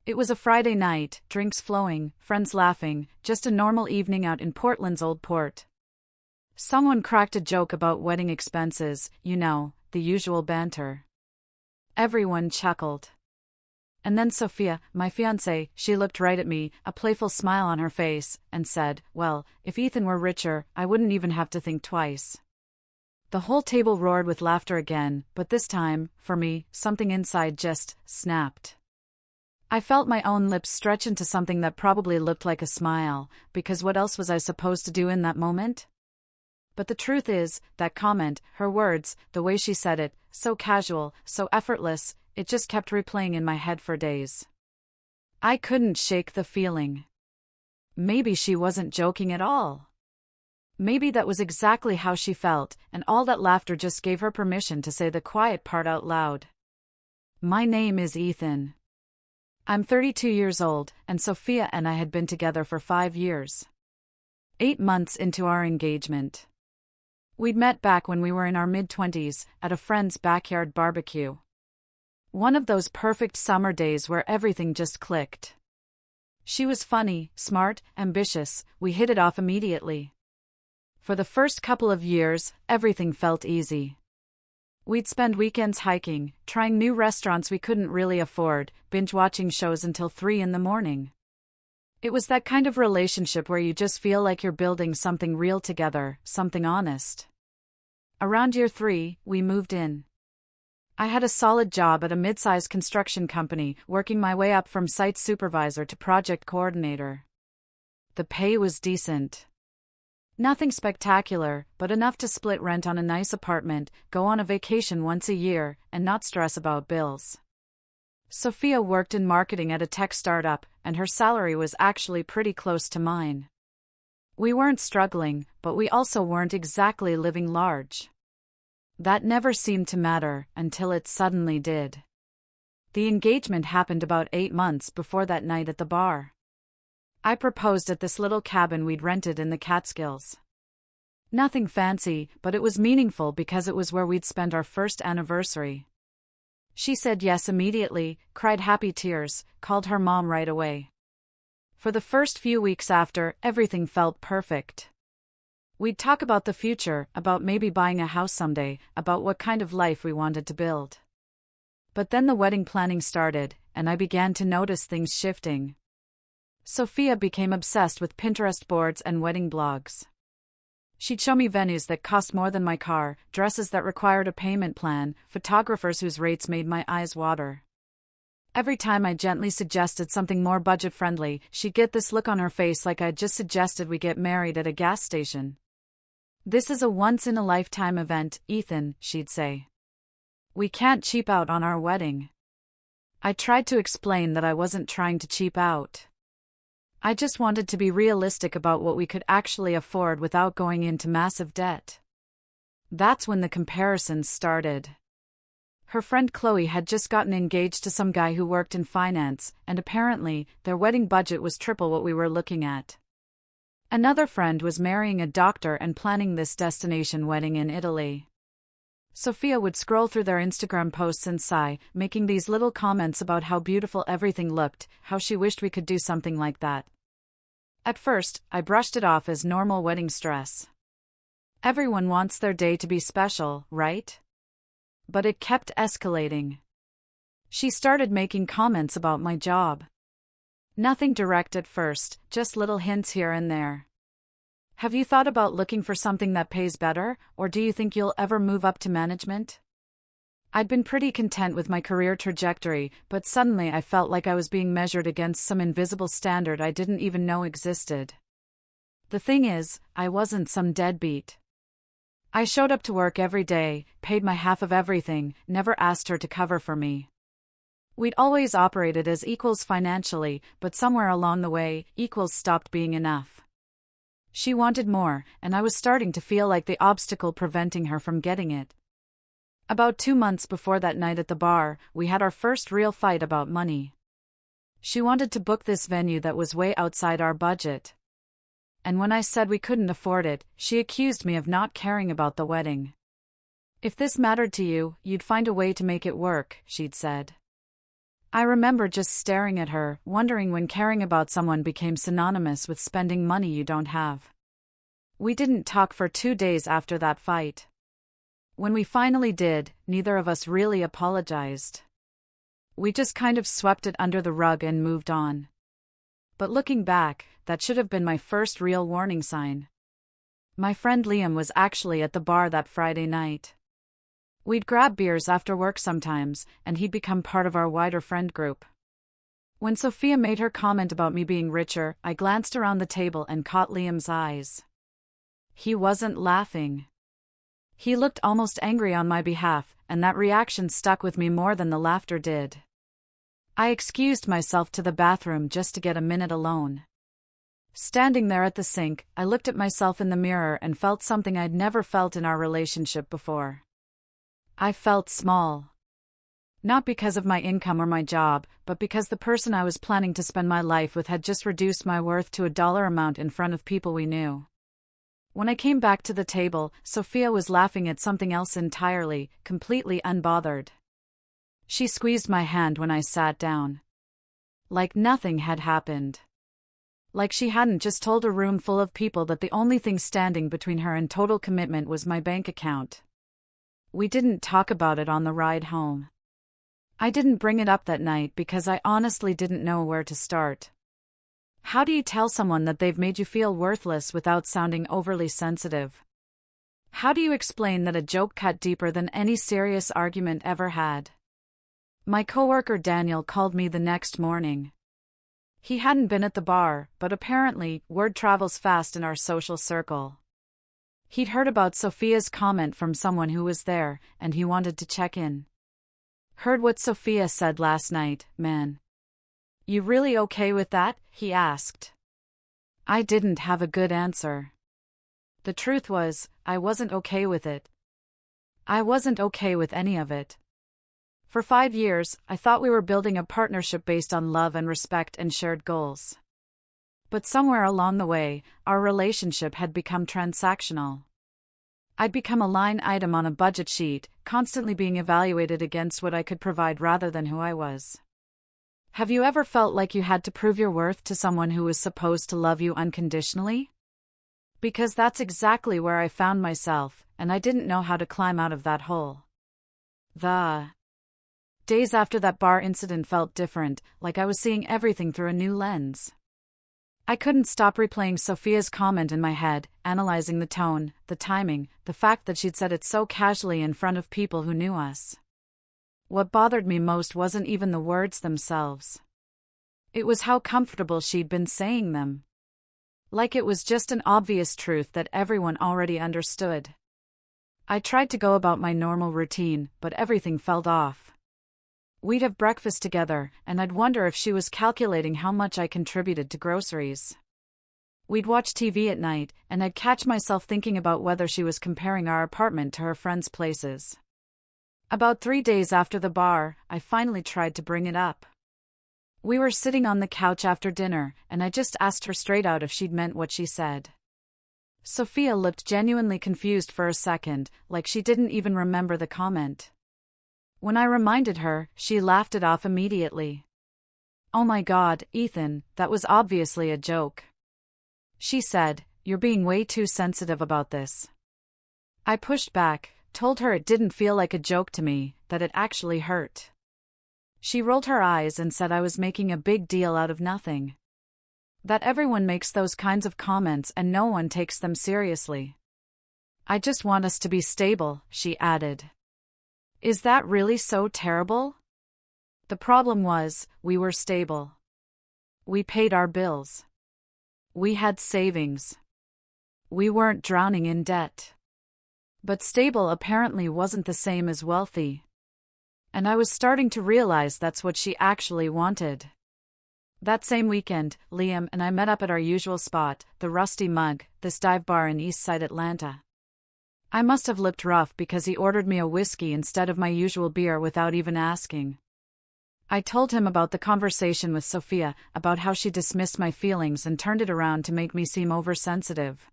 It was a Friday night, drinks flowing, friends laughing, just a normal evening out in Portland's Old Port. Someone cracked a joke about wedding expenses, the usual banter. Everyone chuckled. And then Sophia, my fiancée, she looked right at me, a playful smile on her face, and said, "Well, if Ethan were richer, I wouldn't even have to think twice." The whole table roared with laughter again, but this time, for me, something inside just snapped. I felt my own lips stretch into something that probably looked like a smile, because what else was I supposed to do in that moment? But the truth is, that comment, her words, the way she said it, so casual, so effortless, it just kept replaying in my head for days. I couldn't shake the feeling. Maybe she wasn't joking at all. Maybe that was exactly how she felt, and all that laughter just gave her permission to say the quiet part out loud. My name is Ethan. I'm 32 years old, and Sophia and I had been together for 5 years. 8 months into our engagement. We'd met back when we were in our mid-20s, at a friend's backyard barbecue. One of those perfect summer days where everything just clicked. She was funny, smart, ambitious, we hit it off immediately. For the first couple of years, everything felt easy. We'd spend weekends hiking, trying new restaurants we couldn't really afford, binge-watching shows until 3 in the morning. It was that kind of relationship where you just feel like you're building something real together, something honest. Around year 3, we moved in. I had a solid job at a mid-sized construction company, working my way up from site supervisor to project coordinator. The pay was decent. Nothing spectacular, but enough to split rent on a nice apartment, go on a vacation once a year, and not stress about bills. Sophia worked in marketing at a tech startup, and her salary was actually pretty close to mine. We weren't struggling, but we also weren't exactly living large. That never seemed to matter, until it suddenly did. The engagement happened about 8 months before that night at the bar. I proposed at this little cabin we'd rented in the Catskills. Nothing fancy, but it was meaningful because it was where we'd spend our first anniversary. She said yes immediately, cried happy tears, called her mom right away. For the first few weeks after, everything felt perfect. We'd talk about the future, about maybe buying a house someday, about what kind of life we wanted to build. But then the wedding planning started, and I began to notice things shifting. Sophia became obsessed with Pinterest boards and wedding blogs. She'd show me venues that cost more than my car, dresses that required a payment plan, photographers whose rates made my eyes water. Every time I gently suggested something more budget-friendly, she'd get this look on her face like I'd just suggested we get married at a gas station. "This is a once-in-a-lifetime event, Ethan," she'd say. "We can't cheap out on our wedding." I tried to explain that I wasn't trying to cheap out. I just wanted to be realistic about what we could actually afford without going into massive debt. That's when the comparisons started. Her friend Chloe had just gotten engaged to some guy who worked in finance, and apparently, their wedding budget was triple what we were looking at. Another friend was marrying a doctor and planning this destination wedding in Italy. Sophia would scroll through their Instagram posts and sigh, making these little comments about how beautiful everything looked, how she wished we could do something like that. At first, I brushed it off as normal wedding stress. Everyone wants their day to be special, right? But it kept escalating. She started making comments about my job. Nothing direct at first, just little hints here and there. "Have you thought about looking for something that pays better, or do you think you'll ever move up to management?" I'd been pretty content with my career trajectory, but suddenly I felt like I was being measured against some invisible standard I didn't even know existed. The thing is, I wasn't some deadbeat. I showed up to work every day, paid my half of everything, never asked her to cover for me. We'd always operated as equals financially, but somewhere along the way, equals stopped being enough. She wanted more, and I was starting to feel like the obstacle preventing her from getting it. About 2 months before that night at the bar, we had our first real fight about money. She wanted to book this venue that was way outside our budget. And when I said we couldn't afford it, she accused me of not caring about the wedding. "If this mattered to you, you'd find a way to make it work," she'd said. I remember just staring at her, wondering when caring about someone became synonymous with spending money you don't have. We didn't talk for 2 days after that fight. When we finally did, neither of us really apologized. We just kind of swept it under the rug and moved on. But looking back, that should have been my first real warning sign. My friend Liam was actually at the bar that Friday night. We'd grab beers after work sometimes, and he'd become part of our wider friend group. When Sophia made her comment about me being richer, I glanced around the table and caught Liam's eyes. He wasn't laughing. He looked almost angry on my behalf, and that reaction stuck with me more than the laughter did. I excused myself to the bathroom just to get a minute alone. Standing there at the sink, I looked at myself in the mirror and felt something I'd never felt in our relationship before. I felt small. Not because of my income or my job, but because the person I was planning to spend my life with had just reduced my worth to a dollar amount in front of people we knew. When I came back to the table, Sophia was laughing at something else entirely, completely unbothered. She squeezed my hand when I sat down. Like nothing had happened. Like she hadn't just told a room full of people that the only thing standing between her and total commitment was my bank account. We didn't talk about it on the ride home. I didn't bring it up that night because I honestly didn't know where to start. How do you tell someone that they've made you feel worthless without sounding overly sensitive? How do you explain that a joke cut deeper than any serious argument ever had? My coworker Daniel called me the next morning. He hadn't been at the bar, but apparently, word travels fast in our social circle. He'd heard about Sophia's comment from someone who was there, and he wanted to check in. Heard what Sophia said last night, man. You really okay with that? He asked. I didn't have a good answer. The truth was, I wasn't okay with it. I wasn't okay with any of it. For 5 years, I thought we were building a partnership based on love and respect and shared goals. But somewhere along the way, our relationship had become transactional. I'd become a line item on a budget sheet, constantly being evaluated against what I could provide rather than who I was. Have you ever felt like you had to prove your worth to someone who was supposed to love you unconditionally? Because that's exactly where I found myself, and I didn't know how to climb out of that hole. The days after that bar incident felt different, like I was seeing everything through a new lens. I couldn't stop replaying Sophia's comment in my head, analyzing the tone, the timing, the fact that she'd said it so casually in front of people who knew us. What bothered me most wasn't even the words themselves. It was how comfortable she'd been saying them. Like it was just an obvious truth that everyone already understood. I tried to go about my normal routine, but everything felt off. We'd have breakfast together, and I'd wonder if she was calculating how much I contributed to groceries. We'd watch TV at night, and I'd catch myself thinking about whether she was comparing our apartment to her friends' places. About 3 days after the bar, I finally tried to bring it up. We were sitting on the couch after dinner, and I just asked her straight out if she'd meant what she said. Sophia looked genuinely confused for a second, like she didn't even remember the comment. When I reminded her, she laughed it off immediately. Oh my God, Ethan, that was obviously a joke. She said, you're being way too sensitive about this. I pushed back, told her it didn't feel like a joke to me, that it actually hurt. She rolled her eyes and said I was making a big deal out of nothing. That everyone makes those kinds of comments and no one takes them seriously. I just want us to be stable, she added. Is that really so terrible? The problem was, we were stable. We paid our bills. We had savings. We weren't drowning in debt. But stable apparently wasn't the same as wealthy. And I was starting to realize that's what she actually wanted. That same weekend, Liam and I met up at our usual spot, the Rusty Mug, this dive bar in Eastside Atlanta. I must have looked rough because he ordered me a whiskey instead of my usual beer without even asking. I told him about the conversation with Sophia, about how she dismissed my feelings and turned it around to make me seem oversensitive.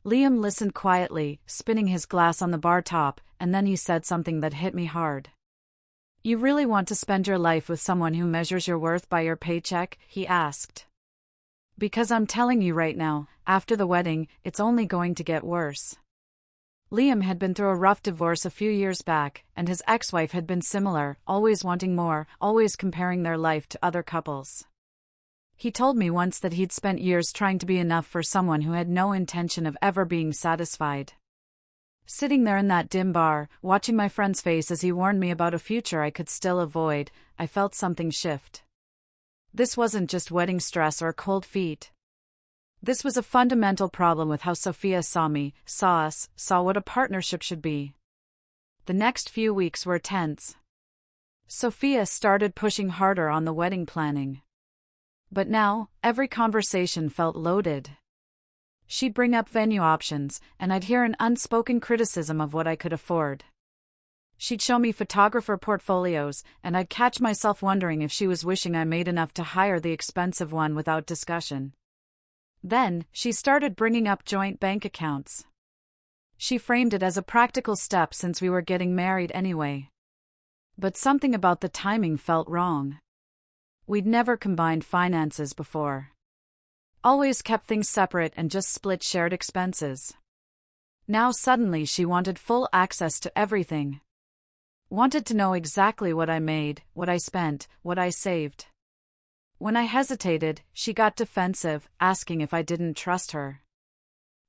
Liam listened quietly, spinning his glass on the bar top, and then he said something that hit me hard. You really want to spend your life with someone who measures your worth by your paycheck? He asked. Because I'm telling you right now, after the wedding, it's only going to get worse. Liam had been through a rough divorce a few years back, and his ex-wife had been similar, always wanting more, always comparing their life to other couples. He told me once that he'd spent years trying to be enough for someone who had no intention of ever being satisfied. Sitting there in that dim bar, watching my friend's face as he warned me about a future I could still avoid, I felt something shift. This wasn't just wedding stress or cold feet. This was a fundamental problem with how Sophia saw me, saw us, saw what a partnership should be. The next few weeks were tense. Sophia started pushing harder on the wedding planning. But now, every conversation felt loaded. She'd bring up venue options, and I'd hear an unspoken criticism of what I could afford. She'd show me photographer portfolios, and I'd catch myself wondering if she was wishing I made enough to hire the expensive one without discussion. Then, she started bringing up joint bank accounts. She framed it as a practical step since we were getting married anyway. But something about the timing felt wrong. We'd never combined finances before. Always kept things separate and just split shared expenses. Now suddenly she wanted full access to everything. Wanted to know exactly what I made, what I spent, what I saved. When I hesitated, she got defensive, asking if I didn't trust her.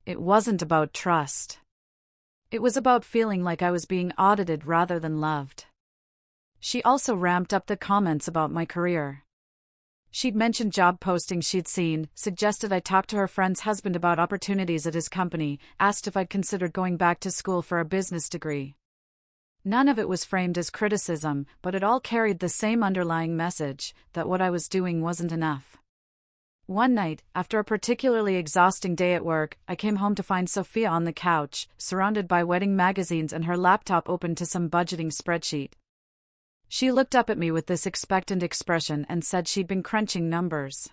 It wasn't about trust. It was about feeling like I was being audited rather than loved. She also ramped up the comments about my career. She'd mentioned job postings she'd seen, suggested I talk to her friend's husband about opportunities at his company, asked if I'd considered going back to school for a business degree. None of it was framed as criticism, but it all carried the same underlying message, that what I was doing wasn't enough. One night, after a particularly exhausting day at work, I came home to find Sophia on the couch, surrounded by wedding magazines and her laptop open to some budgeting spreadsheet. She looked up at me with this expectant expression and said she'd been crunching numbers.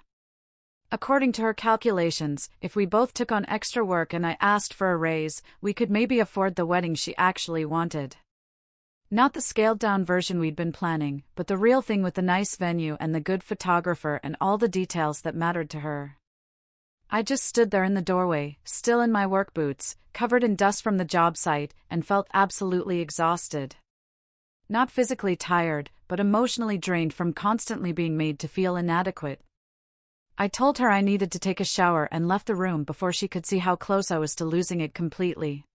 According to her calculations, if we both took on extra work and I asked for a raise, we could maybe afford the wedding she actually wanted. Not the scaled-down version we'd been planning, but the real thing with the nice venue and the good photographer and all the details that mattered to her. I just stood there in the doorway, still in my work boots, covered in dust from the job site, and felt absolutely exhausted. Not physically tired, but emotionally drained from constantly being made to feel inadequate. I told her I needed to take a shower and left the room before she could see how close I was to losing it completely.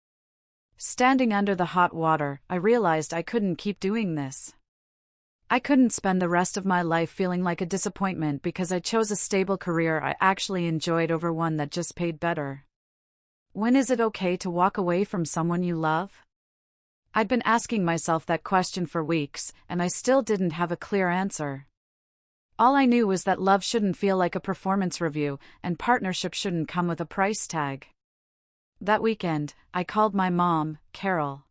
Standing under the hot water, I realized I couldn't keep doing this. I couldn't spend the rest of my life feeling like a disappointment because I chose a stable career I actually enjoyed over one that just paid better. When is it okay to walk away from someone you love? I'd been asking myself that question for weeks, and I still didn't have a clear answer. All I knew was that love shouldn't feel like a performance review, and partnership shouldn't come with a price tag. That weekend, I called my mom, Carol.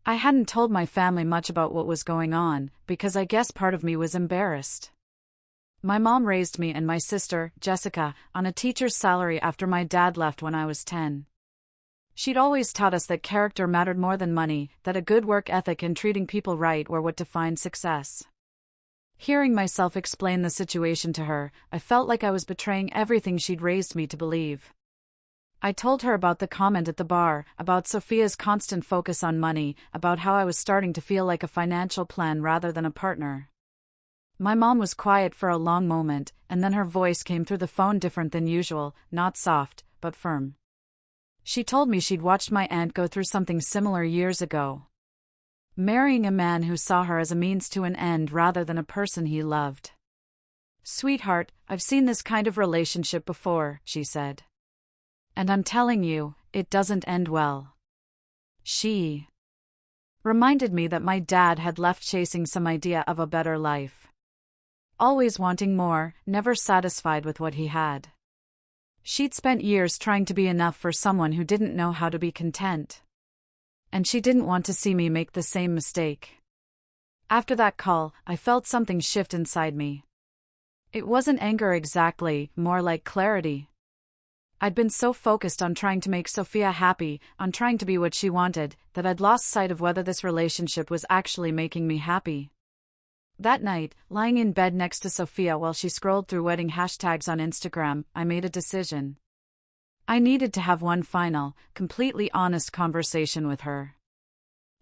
I hadn't told my family much about what was going on, because I guess part of me was embarrassed. My mom raised me and my sister, Jessica, on a teacher's salary after my dad left when I was 10. She'd always taught us that character mattered more than money, that a good work ethic and treating people right were what defined success. Hearing myself explain the situation to her, I felt like I was betraying everything she'd raised me to believe. I told her about the comment at the bar, about Sophia's constant focus on money, about how I was starting to feel like a financial plan rather than a partner. My mom was quiet for a long moment, and then her voice came through the phone different than usual, not soft, but firm. She told me she'd watched my aunt go through something similar years ago. Marrying a man who saw her as a means to an end rather than a person he loved. "Sweetheart, I've seen this kind of relationship before," she said. "And I'm telling you, it doesn't end well." She reminded me that my dad had left chasing some idea of a better life. Always wanting more, never satisfied with what he had. She'd spent years trying to be enough for someone who didn't know how to be content. And she didn't want to see me make the same mistake. After that call, I felt something shift inside me. It wasn't anger exactly, more like clarity. I'd been so focused on trying to make Sophia happy, on trying to be what she wanted, that I'd lost sight of whether this relationship was actually making me happy. That night, lying in bed next to Sophia while she scrolled through wedding hashtags on Instagram, I made a decision. I needed to have one final, completely honest conversation with her.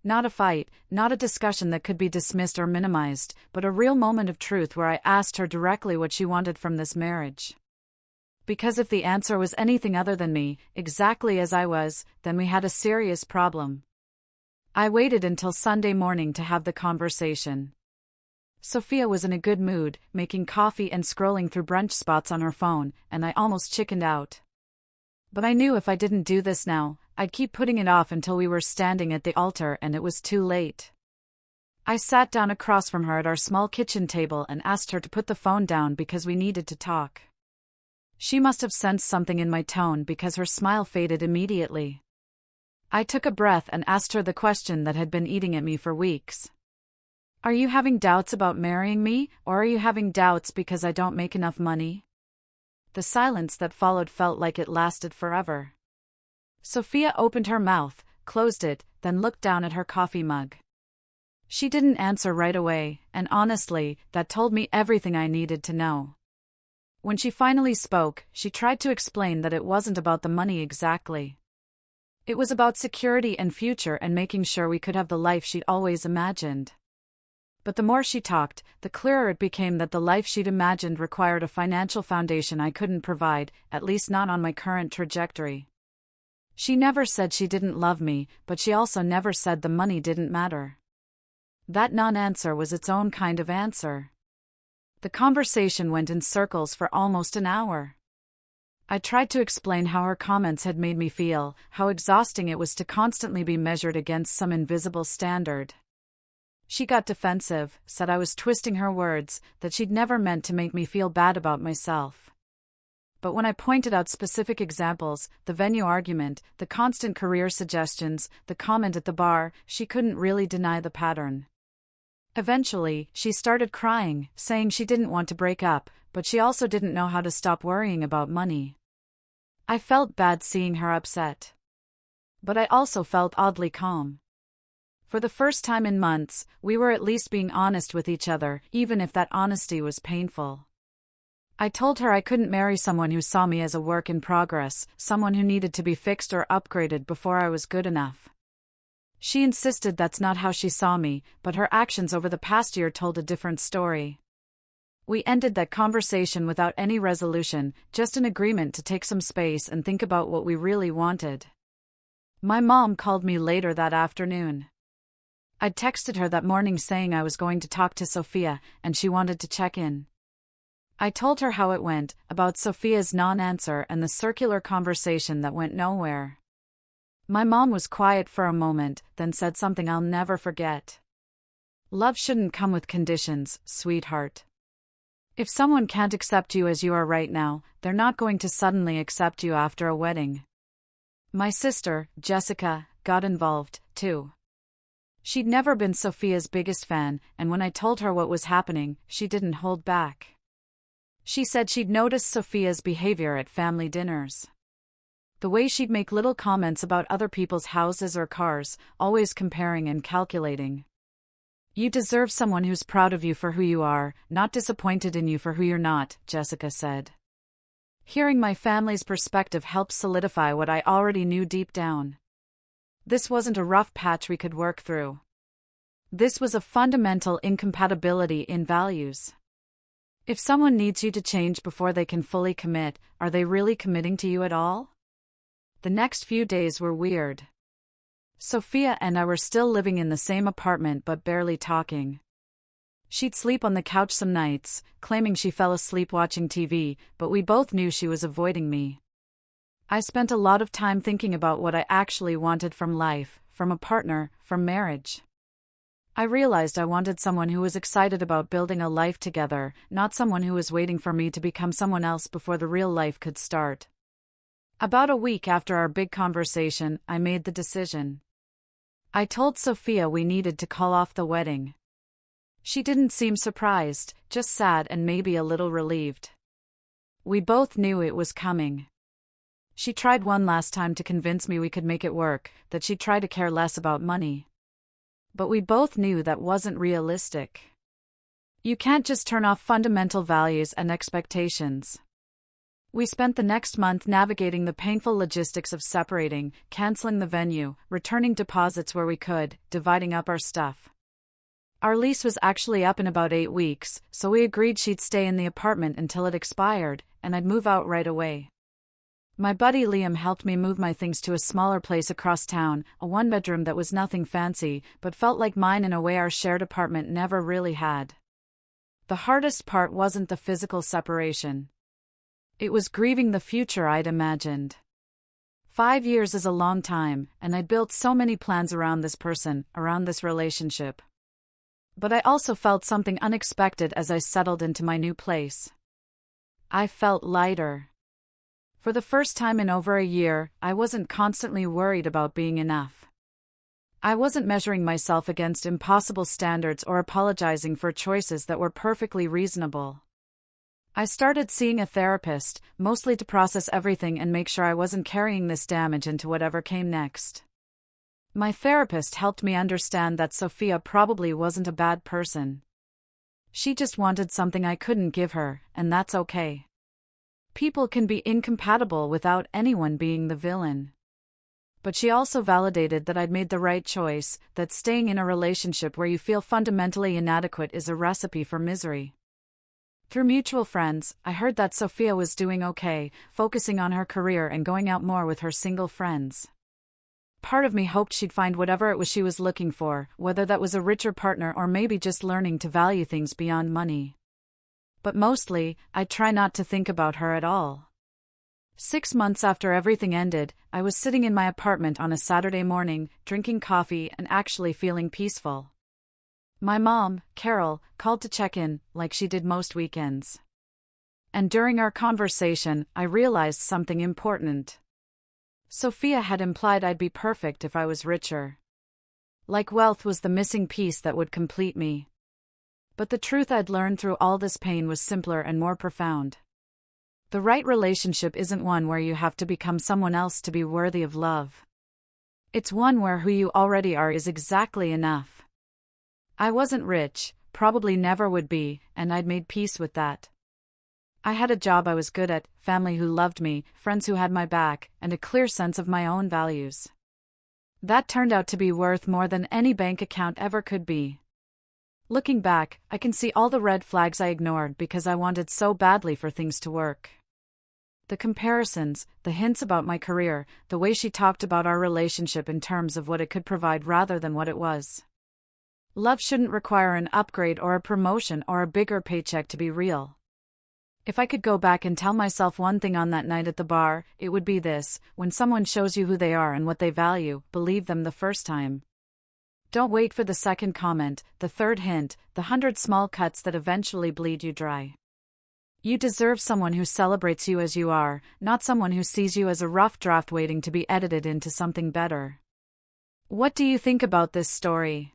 Not a fight, not a discussion that could be dismissed or minimized, but a real moment of truth where I asked her directly what she wanted from this marriage. Because if the answer was anything other than me, exactly as I was, then we had a serious problem. I waited until Sunday morning to have the conversation. Sophia was in a good mood, making coffee and scrolling through brunch spots on her phone, and I almost chickened out. But I knew if I didn't do this now, I'd keep putting it off until we were standing at the altar and it was too late. I sat down across from her at our small kitchen table and asked her to put the phone down because we needed to talk. She must have sensed something in my tone because her smile faded immediately. I took a breath and asked her the question that had been eating at me for weeks. Are you having doubts about marrying me, or are you having doubts because I don't make enough money? The silence that followed felt like it lasted forever. Sophia opened her mouth, closed it, then looked down at her coffee mug. She didn't answer right away, and honestly, that told me everything I needed to know. When she finally spoke, she tried to explain that it wasn't about the money exactly. It was about security and future and making sure we could have the life she'd always imagined. But the more she talked, the clearer it became that the life she'd imagined required a financial foundation I couldn't provide, at least not on my current trajectory. She never said she didn't love me, but she also never said the money didn't matter. That non-answer was its own kind of answer. The conversation went in circles for almost an hour. I tried to explain how her comments had made me feel, how exhausting it was to constantly be measured against some invisible standard. She got defensive, said I was twisting her words, that she'd never meant to make me feel bad about myself. But when I pointed out specific examples, the venue argument, the constant career suggestions, the comment at the bar, she couldn't really deny the pattern. Eventually, she started crying, saying she didn't want to break up, but she also didn't know how to stop worrying about money. I felt bad seeing her upset. But I also felt oddly calm. For the first time in months, we were at least being honest with each other, even if that honesty was painful. I told her I couldn't marry someone who saw me as a work in progress, someone who needed to be fixed or upgraded before I was good enough. She insisted that's not how she saw me, but her actions over the past year told a different story. We ended that conversation without any resolution, just an agreement to take some space and think about what we really wanted. My mom called me later that afternoon. I'd texted her that morning saying I was going to talk to Sophia, and she wanted to check in. I told her how it went, about Sophia's non-answer and the circular conversation that went nowhere. My mom was quiet for a moment, then said something I'll never forget. Love shouldn't come with conditions, sweetheart. If someone can't accept you as you are right now, they're not going to suddenly accept you after a wedding. My sister, Jessica, got involved, too. She'd never been Sophia's biggest fan, and when I told her what was happening, she didn't hold back. She said she'd noticed Sophia's behavior at family dinners. The way she'd make little comments about other people's houses or cars, always comparing and calculating. You deserve someone who's proud of you for who you are, not disappointed in you for who you're not, Jessica said. Hearing my family's perspective helped solidify what I already knew deep down. This wasn't a rough patch we could work through. This was a fundamental incompatibility in values. If someone needs you to change before they can fully commit, are they really committing to you at all? The next few days were weird. Sophia and I were still living in the same apartment but barely talking. She'd sleep on the couch some nights, claiming she fell asleep watching TV, but we both knew she was avoiding me. I spent a lot of time thinking about what I actually wanted from life, from a partner, from marriage. I realized I wanted someone who was excited about building a life together, not someone who was waiting for me to become someone else before the real life could start. About a week after our big conversation, I made the decision. I told Sophia we needed to call off the wedding. She didn't seem surprised, just sad and maybe a little relieved. We both knew it was coming. She tried one last time to convince me we could make it work, that she'd try to care less about money. But we both knew that wasn't realistic. You can't just turn off fundamental values and expectations. We spent the next month navigating the painful logistics of separating, canceling the venue, returning deposits where we could, dividing up our stuff. Our lease was actually up in about 8 weeks, so we agreed she'd stay in the apartment until it expired, and I'd move out right away. My buddy Liam helped me move my things to a smaller place across town, a one-bedroom that was nothing fancy, but felt like mine in a way our shared apartment never really had. The hardest part wasn't the physical separation. It was grieving the future I'd imagined. 5 years is a long time, and I'd built so many plans around this person, around this relationship. But I also felt something unexpected as I settled into my new place. I felt lighter. For the first time in over a year, I wasn't constantly worried about being enough. I wasn't measuring myself against impossible standards or apologizing for choices that were perfectly reasonable. I started seeing a therapist, mostly to process everything and make sure I wasn't carrying this damage into whatever came next. My therapist helped me understand that Sophia probably wasn't a bad person. She just wanted something I couldn't give her, and that's okay. People can be incompatible without anyone being the villain. But she also validated that I'd made the right choice, that staying in a relationship where you feel fundamentally inadequate is a recipe for misery. Through mutual friends, I heard that Sophia was doing okay, focusing on her career and going out more with her single friends. Part of me hoped she'd find whatever it was she was looking for, whether that was a richer partner or maybe just learning to value things beyond money. But mostly, I try not to think about her at all. 6 months after everything ended, I was sitting in my apartment on a Saturday morning, drinking coffee and actually feeling peaceful. My mom, Carol, called to check in, like she did most weekends. And during our conversation, I realized something important. Sophia had implied I'd be perfect if I was richer. Like wealth was the missing piece that would complete me. But the truth I'd learned through all this pain was simpler and more profound. The right relationship isn't one where you have to become someone else to be worthy of love. It's one where who you already are is exactly enough. I wasn't rich, probably never would be, and I'd made peace with that. I had a job I was good at, family who loved me, friends who had my back, and a clear sense of my own values. That turned out to be worth more than any bank account ever could be. Looking back, I can see all the red flags I ignored because I wanted so badly for things to work. The comparisons, the hints about my career, the way she talked about our relationship in terms of what it could provide rather than what it was. Love shouldn't require an upgrade or a promotion or a bigger paycheck to be real. If I could go back and tell myself one thing on that night at the bar, it would be this: when someone shows you who they are and what they value, believe them the first time. Don't wait for the second comment, the third hint, the 100 small cuts that eventually bleed you dry. You deserve someone who celebrates you as you are, not someone who sees you as a rough draft waiting to be edited into something better. What do you think about this story?